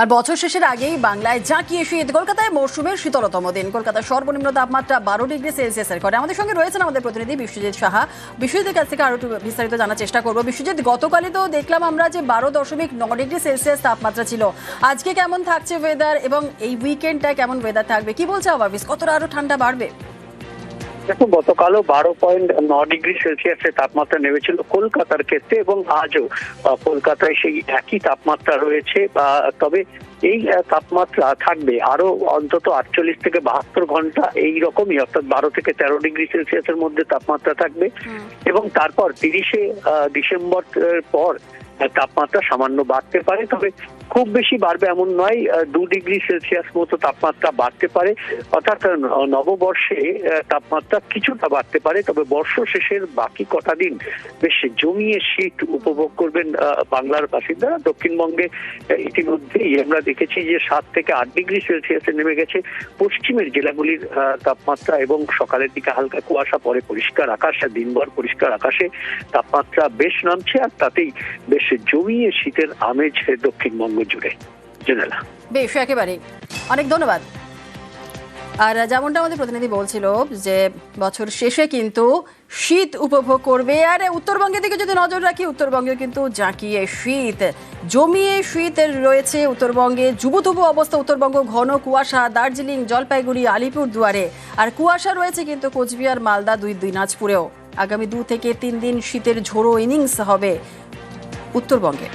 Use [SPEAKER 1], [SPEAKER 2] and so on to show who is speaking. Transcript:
[SPEAKER 1] আর বছর শেষের আগেই বাংলায় জাঁকিয়ে শীত। কলকাতায় মৌসুমের শীতলতম দিন। কলকাতার সর্বনিম্ন তাপমাত্রা 12 ডিগ্রি সেলসিয়াসের করে। আমাদের সঙ্গে রয়েছেন আমাদের প্রতিনিধি বিশ্বজিৎ সাহা। বিশ্বজিতের কাছ থেকে আরো একটু বিস্তারিত জানার চেষ্টা করবো। বিশ্বজিৎ, গতকালই তো দেখলাম আমরা যে 12.9 ডিগ্রি সেলসিয়াস তাপমাত্রা ছিল। আজকে কেমন থাকছে ওয়েদার এবং এই উইকেন্ডটা কেমন ওয়েদার থাকবে, কি বলছে আবহাওয়া? কতটা আরো ঠান্ডা বাড়বে?
[SPEAKER 2] দেখো, গতকালও 12.9 ডিগ্রি সেলসিয়াসের তাপমাত্রা নেমেছিল কলকাতার ক্ষেত্রে, এবং আজও কলকাতায় সেই একই তাপমাত্রা রয়েছে। তবে এই তাপমাত্রা থাকবে আরো অন্তত 48 থেকে 72 ঘন্টা এই রকমই, অর্থাৎ 12 থেকে 13 ডিগ্রি সেলসিয়াসের মধ্যে তাপমাত্রা থাকবে। এবং তারপর 30শে ডিসেম্বর পর তাপমাত্রা সামান্য বাড়তে পারে, তবে খুব বেশি বাড়বে এমন নয়। 2 ডিগ্রি সেলসিয়াস মতো তাপমাত্রা বাড়তে পারে, অর্থাৎ নববর্ষে তাপমাত্রা কিছুটা বাড়তে পারে। তবে বর্ষ শেষের বাকি কটা দিন বেশ জমিয়ে শীত উপভোগ করবেন বাংলার বাসিন্দারা। দক্ষিণবঙ্গে ইতিমধ্যেই আমরা দেখেছি যে 7 থেকে 8 ডিগ্রি সেলসিয়াসে নেমে গেছে পশ্চিমের জেলাগুলির তাপমাত্রা, এবং সকালের দিকে হালকা কুয়াশা, পরে পরিষ্কার আকাশ, আর দিনভর পরিষ্কার আকাশে তাপমাত্রা বেশ নামছে। আর তাতেই বেশ জমিয়ে শীতের আমেজ দক্ষিণবঙ্গ জুড়ে। জেনেলা,
[SPEAKER 1] বেশ, একেবারে অনেক ধন্যবাদ। আর যেমনটা আমাদের প্রতিনিধি বলছিল যে বছর শেষে কিন্তু শীত উপভোগ করবে। আর উত্তরবঙ্গের দিকে যদি নজর রাখি, উত্তরবঙ্গে কিন্তু জাঁকিয়ে শীত, জমিয়ে শীত রয়েছে উত্তরবঙ্গে। জুবুথুবু অবস্থা উত্তরবঙ্গ, ঘন কুয়াশা দার্জিলিং, জলপাইগুড়ি, আলিপুরদুয়ারে। আর কুয়াশা রয়েছে কিন্তু কোচবিহার, মালদা, দিনাজপুরেও। আগামী 2 থেকে 3 দিন শীতের ঝোড়ো ইনিংস হবে উত্তরবঙ্গে।